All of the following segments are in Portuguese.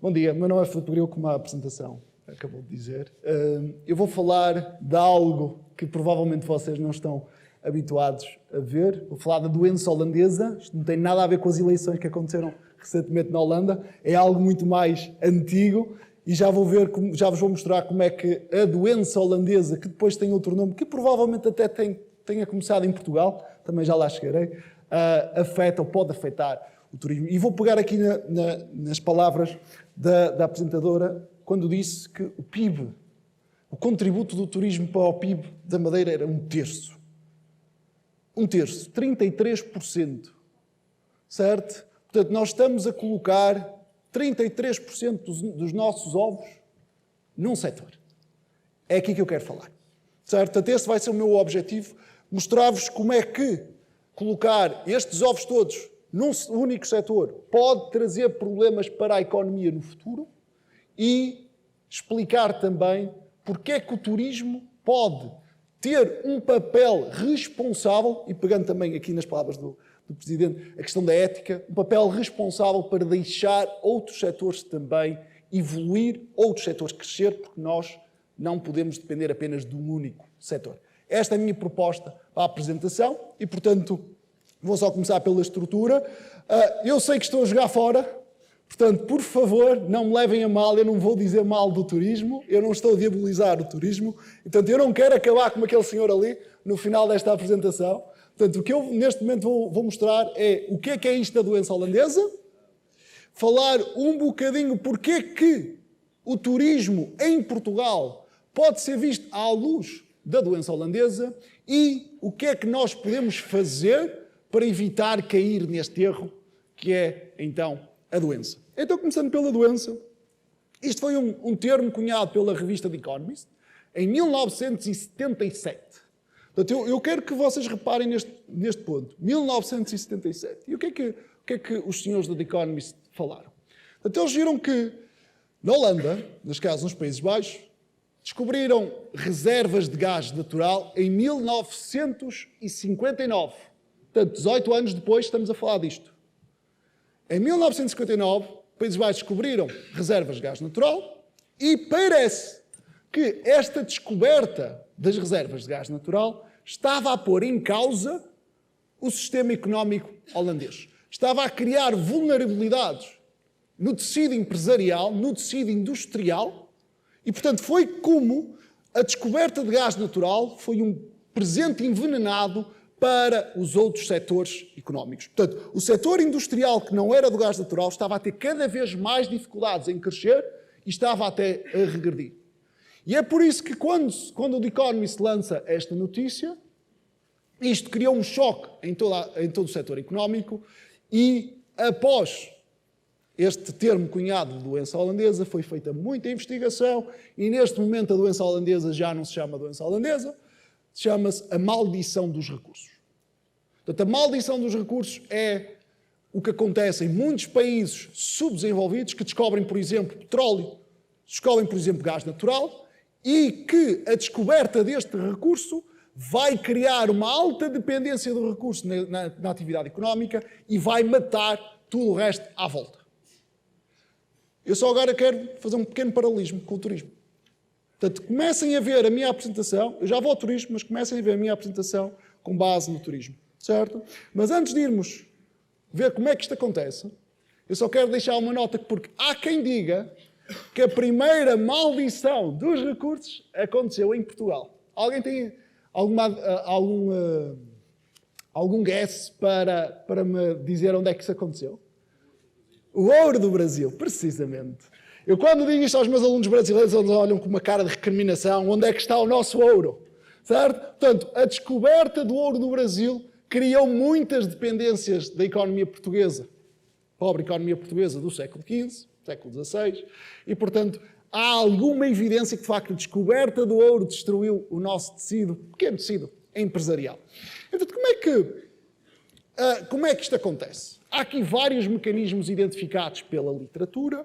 Bom dia, meu nome é Filipe Grilo, como a apresentação acabou de dizer. Eu vou falar de algo que provavelmente vocês não estão habituados a ver. Vou falar da doença holandesa. Isto não tem nada a ver com as eleições que aconteceram recentemente na Holanda. É algo muito mais antigo e já vos vou mostrar como é que a doença holandesa, que depois tem outro nome, que provavelmente até tenha começado em Portugal, também já lá chegarei, afeta ou pode afetar o turismo. E vou pegar aqui nas palavras da apresentadora, quando disse que o PIB, o contributo do turismo para o PIB da Madeira era 1/3. 1/3, 33%. Certo? Portanto, nós estamos a colocar 33% dos nossos ovos num setor. É aqui que eu quero falar. Certo? Portanto, esse vai ser o meu objetivo, mostrar-vos como é que colocar estes ovos todos num único setor pode trazer problemas para a economia no futuro e explicar também porque é que o turismo pode ter um papel responsável, e pegando também aqui nas palavras do Presidente, a questão da ética, um papel responsável para deixar outros setores também evoluir, outros setores crescer, porque nós não podemos depender apenas de um único setor. Esta é a minha proposta para a apresentação e, portanto, vou só começar pela estrutura. Eu sei que estou a jogar fora, portanto, por favor, não me levem a mal, eu não vou dizer mal do turismo, eu não estou a diabolizar o turismo, portanto, eu não quero acabar como aquele senhor ali no final desta apresentação. Portanto, o que eu neste momento vou mostrar é o que é isto da doença holandesa, falar um bocadinho porque que o turismo em Portugal pode ser visto à luz da doença holandesa e o que é que nós podemos fazer para evitar cair neste erro que é, então, a doença. Então, começando pela doença, isto foi um termo cunhado pela revista The Economist em 1977. Portanto, eu quero que vocês reparem neste ponto. 1977. E o que é que os senhores da The Economist falaram? Portanto, eles viram que na Holanda, neste caso nos Países Baixos, descobriram reservas de gás natural em 1959. Portanto, 18 anos depois estamos a falar disto. Em 1959, os Países Baixos descobriram reservas de gás natural e parece que esta descoberta das reservas de gás natural estava a pôr em causa o sistema económico holandês. Estava a criar vulnerabilidades no tecido empresarial, no tecido industrial e, portanto, foi como a descoberta de gás natural foi um presente envenenado para os outros setores económicos. Portanto, o setor industrial que não era do gás natural estava a ter cada vez mais dificuldades em crescer e estava até a regredir. E é por isso que quando o The Economist lança esta notícia, isto criou um choque em todo o setor económico e após este termo cunhado de doença holandesa foi feita muita investigação e neste momento a doença holandesa já não se chama doença holandesa, chama-se a maldição dos recursos. Portanto, a maldição dos recursos é o que acontece em muitos países subdesenvolvidos que descobrem, por exemplo, petróleo, descobrem, por exemplo, gás natural e que a descoberta deste recurso vai criar uma alta dependência do recurso na atividade económica e vai matar tudo o resto à volta. Eu só agora quero fazer um pequeno paralelismo com o turismo. Portanto, comecem a ver a minha apresentação, eu já vou ao turismo, mas comecem a ver a minha apresentação com base no turismo, certo? Mas antes de irmos ver como é que isto acontece, eu só quero deixar uma nota, porque há quem diga que a primeira maldição dos recursos aconteceu em Portugal. Alguém tem algum guess para me dizer onde é que isso aconteceu? O ouro do Brasil, precisamente. Eu quando digo isto aos meus alunos brasileiros, eles olham com uma cara de recriminação, onde é que está o nosso ouro? Certo? Portanto, a descoberta do ouro no Brasil criou muitas dependências da economia portuguesa, pobre economia portuguesa do século XV, século XVI, e, portanto, há alguma evidência que, de facto, a descoberta do ouro destruiu o nosso tecido, pequeno tecido empresarial. Então, como é que isto acontece? Há aqui vários mecanismos identificados pela literatura.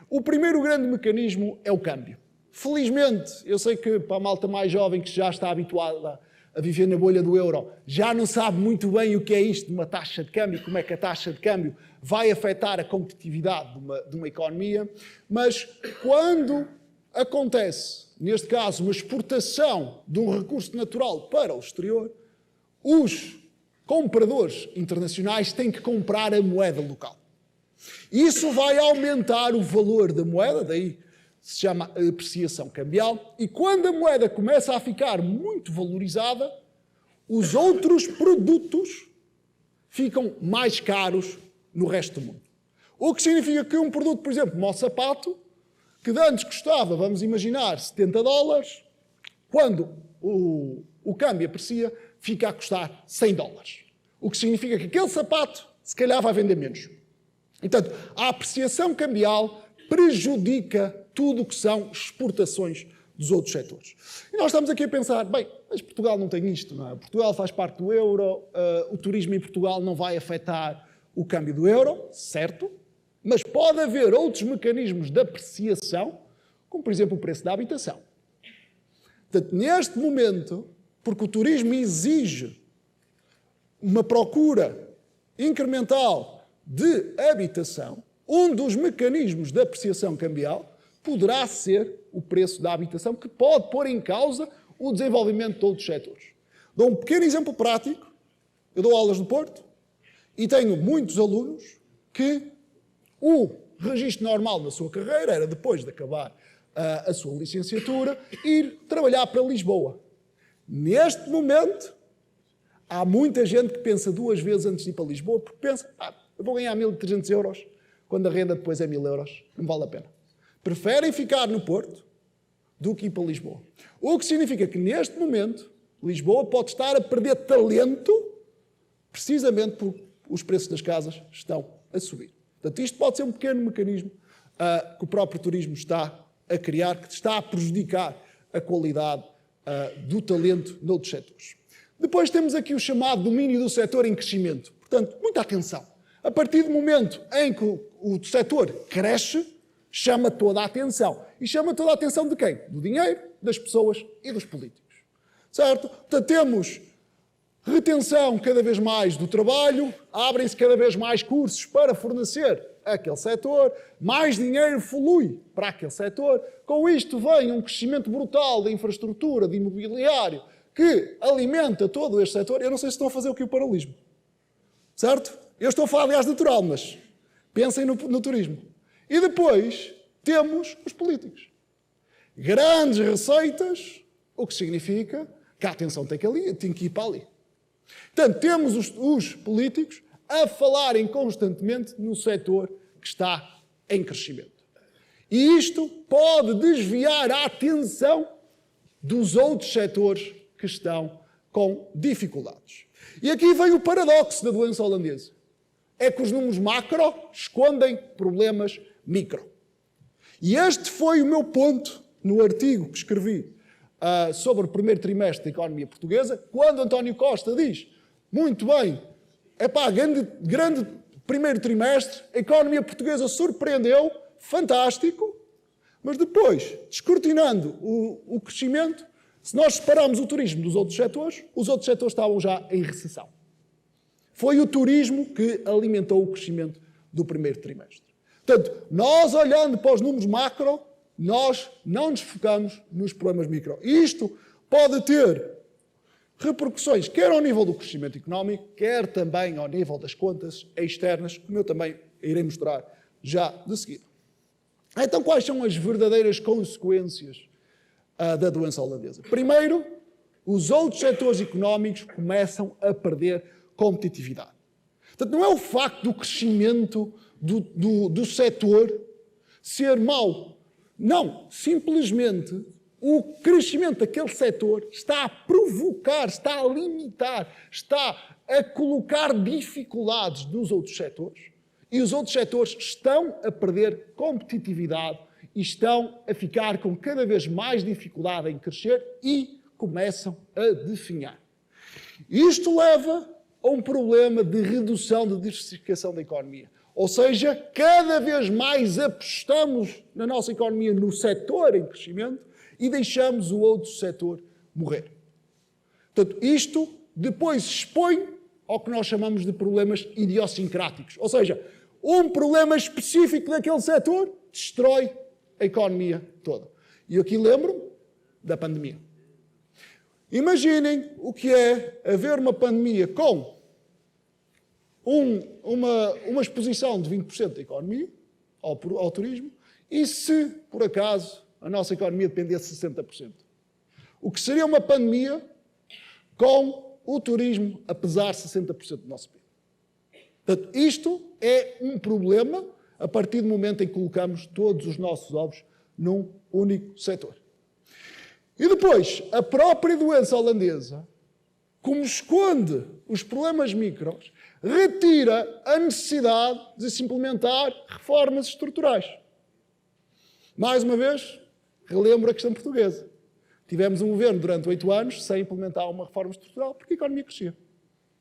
O primeiro grande mecanismo é o câmbio. Felizmente, eu sei que para a malta mais jovem que já está habituada a viver na bolha do euro, já não sabe muito bem o que é isto de uma taxa de câmbio, como é que a taxa de câmbio vai afetar a competitividade de uma economia, mas quando acontece, neste caso, uma exportação de um recurso natural para o exterior, os compradores internacionais têm que comprar a moeda local. Isso vai aumentar o valor da moeda, daí se chama apreciação cambial, e quando a moeda começa a ficar muito valorizada, os outros produtos ficam mais caros no resto do mundo. O que significa que um produto, por exemplo, como o sapato, que antes custava, vamos imaginar, $70, quando o câmbio aprecia, fica a custar $100. O que significa que aquele sapato, se calhar, vai vender menos. Portanto, a apreciação cambial prejudica tudo o que são exportações dos outros setores. E nós estamos aqui a pensar, bem, mas Portugal não tem isto, não é? Portugal faz parte do euro, o turismo em Portugal não vai afetar o câmbio do euro, certo? Mas pode haver outros mecanismos de apreciação, como, por exemplo, o preço da habitação. Portanto, neste momento, porque o turismo exige uma procura incremental de habitação, um dos mecanismos de apreciação cambial poderá ser o preço da habitação, que pode pôr em causa o desenvolvimento de outros setores. Dou um pequeno exemplo prático. Eu dou aulas no Porto e tenho muitos alunos que o registro normal na sua carreira era, depois de acabar a sua licenciatura, ir trabalhar para Lisboa. Neste momento, há muita gente que pensa duas vezes antes de ir para Lisboa, porque pensa, eu vou ganhar 1.300 euros, quando a renda depois é 1.000 euros, não vale a pena. Preferem ficar no Porto do que ir para Lisboa. O que significa que, neste momento, Lisboa pode estar a perder talento precisamente porque os preços das casas estão a subir. Portanto, isto pode ser um pequeno mecanismo que o próprio turismo está a criar, que está a prejudicar a qualidade do talento noutros setores. Depois temos aqui o chamado domínio do setor em crescimento. Portanto, muita atenção. A partir do momento em que o setor cresce, chama toda a atenção. E chama toda a atenção de quem? Do dinheiro, das pessoas e dos políticos. Certo? Portanto, temos retenção cada vez mais do trabalho, abrem-se cada vez mais cursos para fornecer aquele setor, mais dinheiro flui para aquele setor. Com isto vem um crescimento brutal da infraestrutura, de imobiliário, que alimenta todo este setor. Eu não sei se estão a fazer o que o paralelismo. Certo? Eu estou a falar de gás natural, mas pensem no turismo. E depois temos os políticos. Grandes receitas, o que significa que a atenção tem que ir para ali. Portanto, temos os políticos a falarem constantemente no setor que está em crescimento. E isto pode desviar a atenção dos outros setores que estão com dificuldades. E aqui vem o paradoxo da doença holandesa. É que os números macro escondem problemas micro. E este foi o meu ponto no artigo que escrevi sobre o primeiro trimestre da economia portuguesa, quando António Costa diz, muito bem, grande primeiro trimestre, a economia portuguesa surpreendeu, fantástico, mas depois, descortinando o crescimento, se nós separarmos o turismo dos outros setores, os outros setores estavam já em recessão. Foi o turismo que alimentou o crescimento do primeiro trimestre. Portanto, nós olhando para os números macro, nós não nos focamos nos problemas micro. E isto pode ter repercussões, quer ao nível do crescimento económico, quer também ao nível das contas externas, como eu também irei mostrar já de seguida. Então, quais são as verdadeiras consequências da doença holandesa? Primeiro, os outros setores económicos começam a perder competitividade. Portanto, não é o facto do crescimento do setor ser mau. Não, simplesmente o crescimento daquele setor está a provocar, está a limitar, está a colocar dificuldades nos outros setores. E os outros setores estão a perder competitividade e estão a ficar com cada vez mais dificuldade em crescer e começam a definhar. Isto leva a um problema de redução da diversificação da economia. Ou seja, cada vez mais apostamos na nossa economia no setor em crescimento e deixamos o outro setor morrer. Portanto, isto depois expõe ao que nós chamamos de problemas idiosincráticos. Ou seja, um problema específico daquele setor, destrói a economia toda. E eu aqui lembro-me da pandemia. Imaginem o que é haver uma pandemia com uma exposição de 20% da economia ao turismo e se, por acaso, a nossa economia dependesse de 60%. O que seria uma pandemia com o turismo a pesar 60% do nosso PIB. Portanto, isto é um problema a partir do momento em que colocamos todos os nossos ovos num único setor. E depois, a própria doença holandesa, como esconde os problemas micros, retira a necessidade de se implementar reformas estruturais. Mais uma vez, relembro a questão portuguesa. Tivemos um governo durante 8 anos sem implementar uma reforma estrutural porque a economia crescia.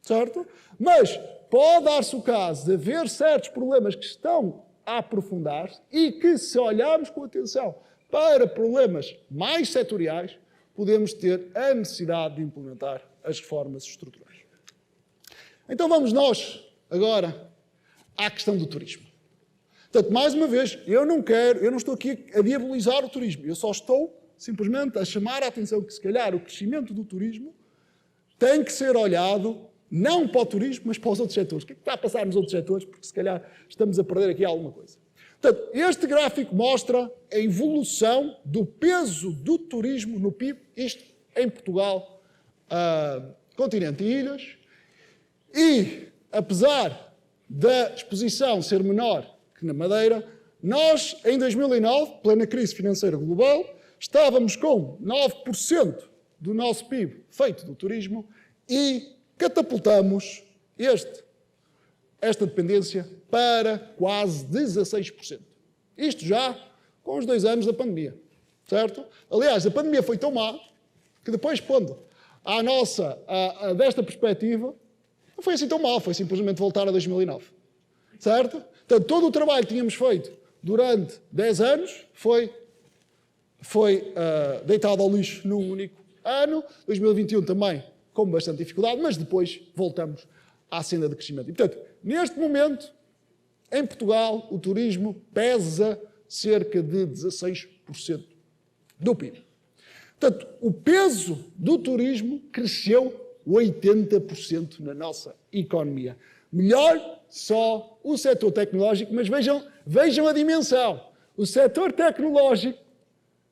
Certo? Mas pode dar-se o caso de haver certos problemas que estão a aprofundar-se e que, se olharmos com atenção para problemas mais setoriais, podemos ter a necessidade de implementar as reformas estruturais. Então vamos nós, agora, à questão do turismo. Portanto, mais uma vez, eu não estou aqui a diabolizar o turismo, eu só estou simplesmente a chamar a atenção que, se calhar, o crescimento do turismo tem que ser olhado não para o turismo, mas para os outros setores. O que é que está a passar nos outros setores? Porque, se calhar, estamos a perder aqui alguma coisa. Portanto, este gráfico mostra a evolução do peso do turismo no PIB, isto em Portugal, continente e ilhas, e, apesar da exposição ser menor que na Madeira, nós, em 2009, plena crise financeira global, estávamos com 9% do nosso PIB feito do turismo e catapultamos esta dependência para quase 16%. Isto já com os 2 anos da pandemia, certo? Aliás, a pandemia foi tão má que depois, pondo desta perspectiva, não foi assim tão mal, foi simplesmente voltar a 2009, certo? Portanto, todo o trabalho que tínhamos feito durante 10 anos foi deitado ao lixo num único ano, 2021 também com bastante dificuldade, mas depois voltamos à senda de crescimento. E, portanto, neste momento, em Portugal, o turismo pesa cerca de 16% do PIB. Portanto, o peso do turismo cresceu 80% na nossa economia. Melhor só o setor tecnológico, mas vejam a dimensão. O setor tecnológico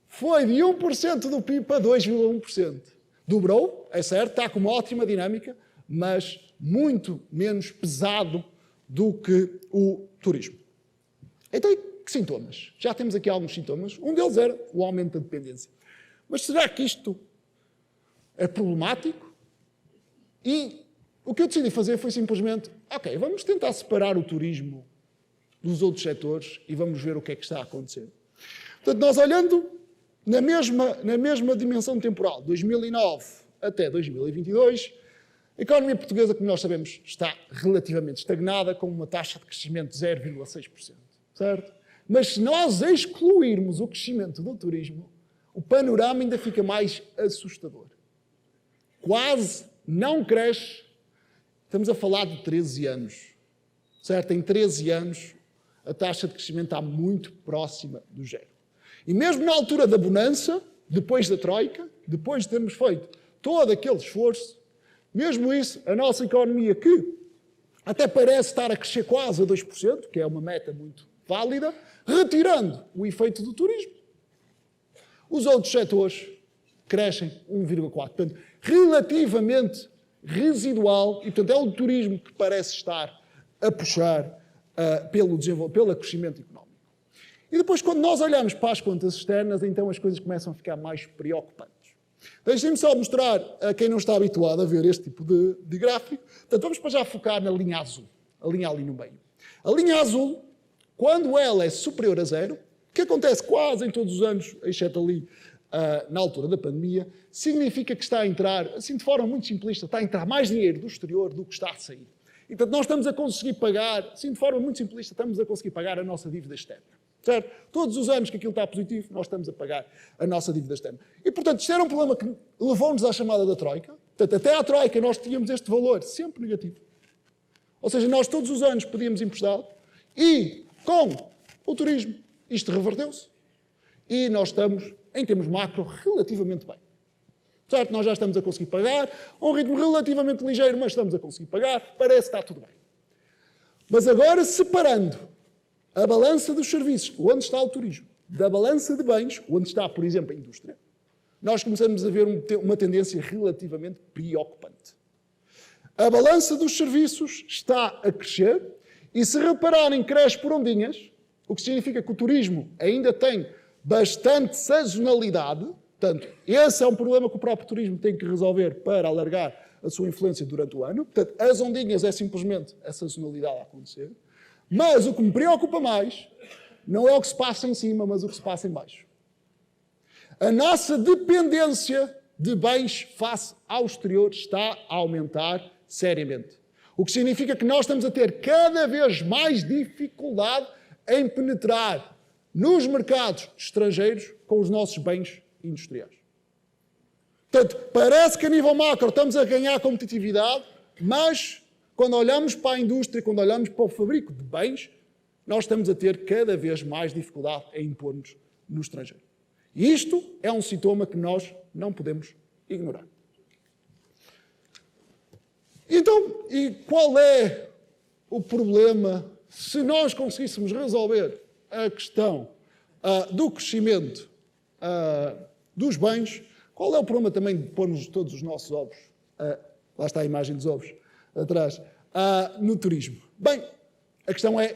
foi de 1% do PIB para 2,1%. Dobrou, é certo, está com uma ótima dinâmica, mas muito menos pesado do que o turismo. Então, que sintomas? Já temos aqui alguns sintomas. Um deles era o aumento da dependência. Mas será que isto é problemático? E o que eu decidi fazer foi simplesmente, ok, vamos tentar separar o turismo dos outros setores e vamos ver o que é que está a acontecer. Portanto, nós olhando na mesma dimensão temporal, 2009 até 2022, a economia portuguesa, como nós sabemos, está relativamente estagnada, com uma taxa de crescimento de 0,6%, certo? Mas se nós excluirmos o crescimento do turismo, o panorama ainda fica mais assustador. Quase não cresce, estamos a falar de 13 anos, certo? Em 13 anos, a taxa de crescimento está muito próxima do zero. E mesmo na altura da bonança, depois da Troika, depois de termos feito todo aquele esforço, mesmo isso, a nossa economia, que até parece estar a crescer quase a 2%, que é uma meta muito válida, retirando o efeito do turismo, os outros setores crescem 1,4%. Portanto, relativamente residual, e portanto é o turismo que parece estar a puxar pelo crescimento económico. E depois, quando nós olhamos para as contas externas, então as coisas começam a ficar mais preocupantes. Deixem-me só mostrar a quem não está habituado a ver este tipo de gráfico. Portanto, vamos para já focar na linha azul, a linha ali no meio. A linha azul, quando ela é superior a zero, que acontece quase em todos os anos, exceto ali na altura da pandemia, significa que está a entrar, assim de forma muito simplista, está a entrar mais dinheiro do exterior do que está a sair. E, portanto, nós estamos a conseguir pagar, assim de forma muito simplista, estamos a conseguir pagar a nossa dívida externa. Certo? Todos os anos que aquilo está positivo, nós estamos a pagar a nossa dívida externa. E, portanto, isto era um problema que levou-nos à chamada da Troika. Portanto, até à Troika nós tínhamos este valor sempre negativo. Ou seja, nós todos os anos pedíamos emprestado E com o turismo, isto reverteu-se. E nós estamos, em termos macro, relativamente bem. Certo? Nós já estamos a conseguir pagar, a um ritmo relativamente ligeiro, mas estamos a conseguir pagar, parece que está tudo bem. Mas agora, separando a balança dos serviços, onde está o turismo, da balança de bens, onde está, por exemplo, a indústria, nós começamos a ver uma tendência relativamente preocupante. A balança dos serviços está a crescer e, se repararem, cresce por ondinhas, o que significa que o turismo ainda tem bastante sazonalidade. Portanto, esse é um problema que o próprio turismo tem que resolver para alargar a sua influência durante o ano. Portanto, as ondinhas é simplesmente a sazonalidade a acontecer. Mas o que me preocupa mais não é o que se passa em cima, mas o que se passa em baixo. A nossa dependência de bens face ao exterior está a aumentar seriamente. O que significa que nós estamos a ter cada vez mais dificuldade em penetrar nos mercados estrangeiros com os nossos bens industriais. Portanto, parece que a nível macro estamos a ganhar competitividade, mas quando olhamos para a indústria, quando olhamos para o fabrico de bens, nós estamos a ter cada vez mais dificuldade em impor-nos no estrangeiro. E isto é um sintoma que nós não podemos ignorar. Então, e qual é o problema se nós conseguíssemos resolver a questão do crescimento dos bens? Qual é o problema também de pormos todos os nossos ovos, lá está a imagem dos ovos atrás, no turismo? Bem, a questão é,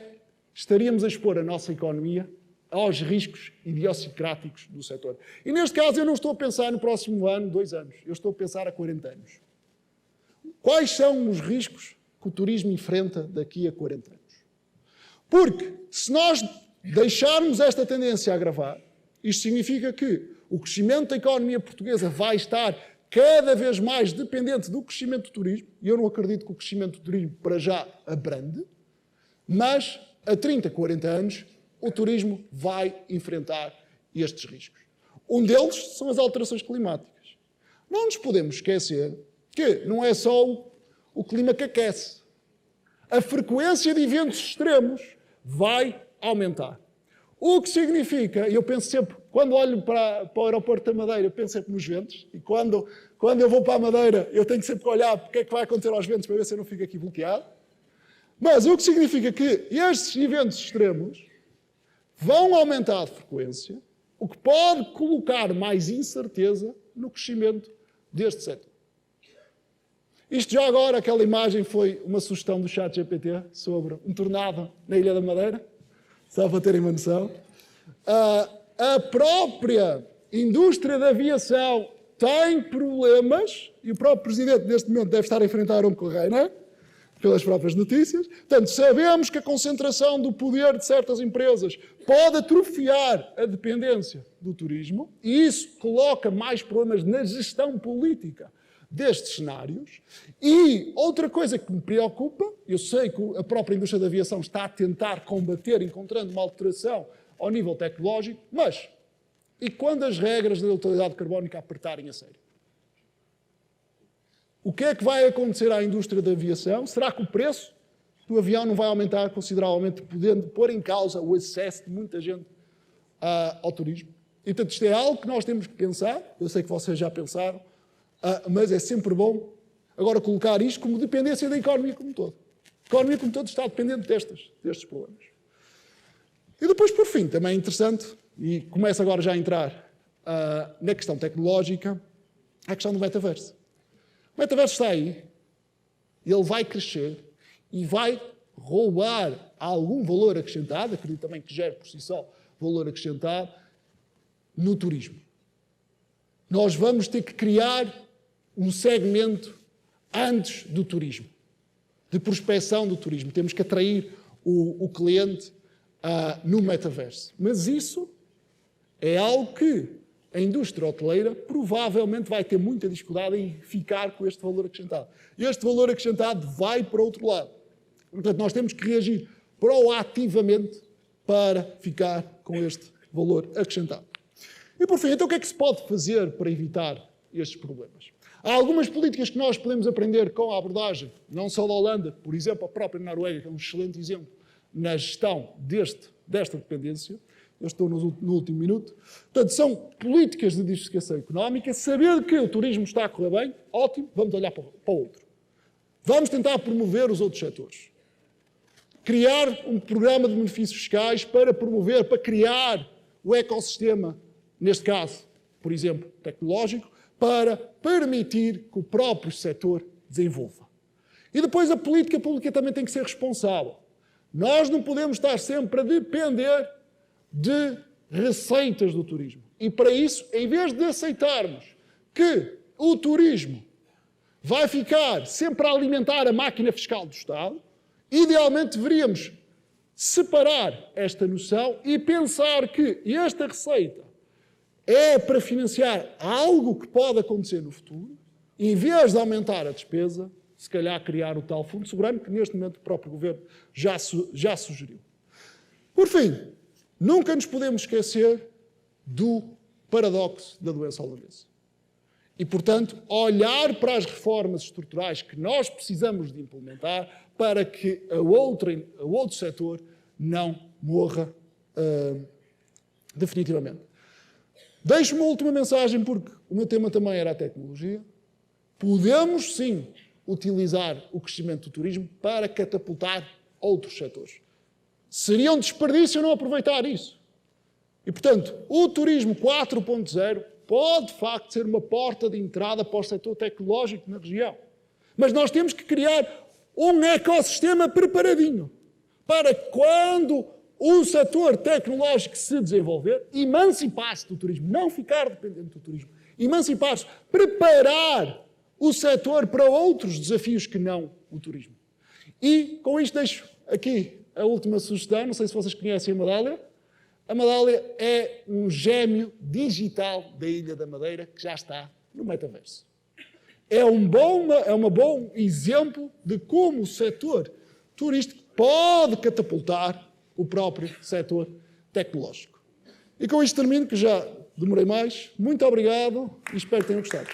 estaríamos a expor a nossa economia aos riscos idiosincráticos do setor. E neste caso eu não estou a pensar no próximo ano, 2 anos, eu estou a pensar a 40 anos. Quais são os riscos que o turismo enfrenta daqui a 40 anos? Porque se nós deixarmos esta tendência a agravar, isto significa que o crescimento da economia portuguesa vai estar cada vez mais dependente do crescimento do turismo, e eu não acredito que o crescimento do turismo para já abrande, mas a 30, 40 anos o turismo vai enfrentar estes riscos. Um deles são as alterações climáticas. Não nos podemos esquecer que não é só o clima que aquece. A frequência de eventos extremos vai aumentar. O que significa, eu penso sempre, quando olho para o aeroporto da Madeira, eu penso sempre nos ventos, e quando eu vou para a Madeira, eu tenho sempre que olhar para o que é que vai acontecer aos ventos para ver se eu não fico aqui bloqueado. Mas o que significa que estes eventos extremos vão aumentar de frequência, o que pode colocar mais incerteza no crescimento deste setor. Isto já agora, aquela imagem foi uma sugestão do ChatGPT sobre um tornado na Ilha da Madeira, só para terem uma noção. A própria indústria da aviação tem problemas, e o próprio Presidente neste momento deve estar a enfrentar um correio, não é? Pelas próprias notícias. Portanto, sabemos que a concentração do poder de certas empresas pode atrofiar a dependência do turismo, e isso coloca mais problemas na gestão política destes cenários. E outra coisa que me preocupa, eu sei que a própria indústria da aviação está a tentar combater, encontrando uma alteração ao nível tecnológico, mas e quando as regras da neutralidade carbónica apertarem a sério? O que é que vai acontecer à indústria da aviação? Será que o preço do avião não vai aumentar consideravelmente, podendo pôr em causa o acesso de muita gente ao turismo? E, portanto, isto é algo que nós temos que pensar. Eu sei que vocês já pensaram, mas é sempre bom agora colocar isto como dependência da economia como um todo. A economia como um todo está dependente destes problemas. E depois, por fim, também é interessante, e começa agora já a entrar na questão tecnológica, a questão do metaverso. O metaverso está aí, ele vai crescer e vai roubar algum valor acrescentado, acredito também que gere por si só valor acrescentado, no turismo. Nós vamos ter que criar um segmento antes do turismo, de prospecção do turismo. Temos que atrair o cliente no metaverso. Mas isso é algo que a indústria hoteleira provavelmente vai ter muita dificuldade em ficar com este valor acrescentado. Este valor acrescentado vai para outro lado. Portanto, nós temos que reagir proativamente para ficar com este valor acrescentado. E, por fim, então o que é que se pode fazer para evitar estes problemas? Há algumas políticas que nós podemos aprender com a abordagem, não só da Holanda, por exemplo, a própria Noruega, que é um excelente exemplo na gestão desta dependência. Eu estou no último minuto. Portanto, são políticas de diversificação económica. Saber que o turismo está a correr bem, ótimo, vamos olhar para o outro. Vamos tentar promover os outros setores. Criar um programa de benefícios fiscais para promover, para criar o ecossistema, neste caso, por exemplo, tecnológico, para permitir que o próprio setor desenvolva. E depois a política pública também tem que ser responsável. Nós não podemos estar sempre a depender de receitas do turismo. E para isso, em vez de aceitarmos que o turismo vai ficar sempre a alimentar a máquina fiscal do Estado, idealmente deveríamos separar esta noção e pensar que esta receita é para financiar algo que pode acontecer no futuro, e em vez de aumentar a despesa, se calhar criar o tal fundo soberano que neste momento o próprio Governo já sugeriu. Por fim, nunca nos podemos esquecer do paradoxo da doença holandesa. E, portanto, olhar para as reformas estruturais que nós precisamos de implementar para que o outro setor não morra definitivamente. Deixo uma última mensagem, porque o meu tema também era a tecnologia. Podemos, sim, utilizar o crescimento do turismo para catapultar outros setores. Seria um desperdício não aproveitar isso. E, portanto, o turismo 4.0 pode, de facto, ser uma porta de entrada para o setor tecnológico na região. Mas nós temos que criar um ecossistema preparadinho para quando o setor tecnológico se desenvolver, emancipar-se do turismo, não ficar dependente do turismo, emancipar-se, preparar o setor para outros desafios que não o turismo. E com isto deixo aqui a última sugestão, não sei se vocês conhecem a Madália. A Madália é um gêmeo digital da Ilha da Madeira que já está no metaverso. É um bom exemplo de como o setor turístico pode catapultar o próprio setor tecnológico. E com isto termino, que já demorei mais. Muito obrigado e espero que tenham gostado.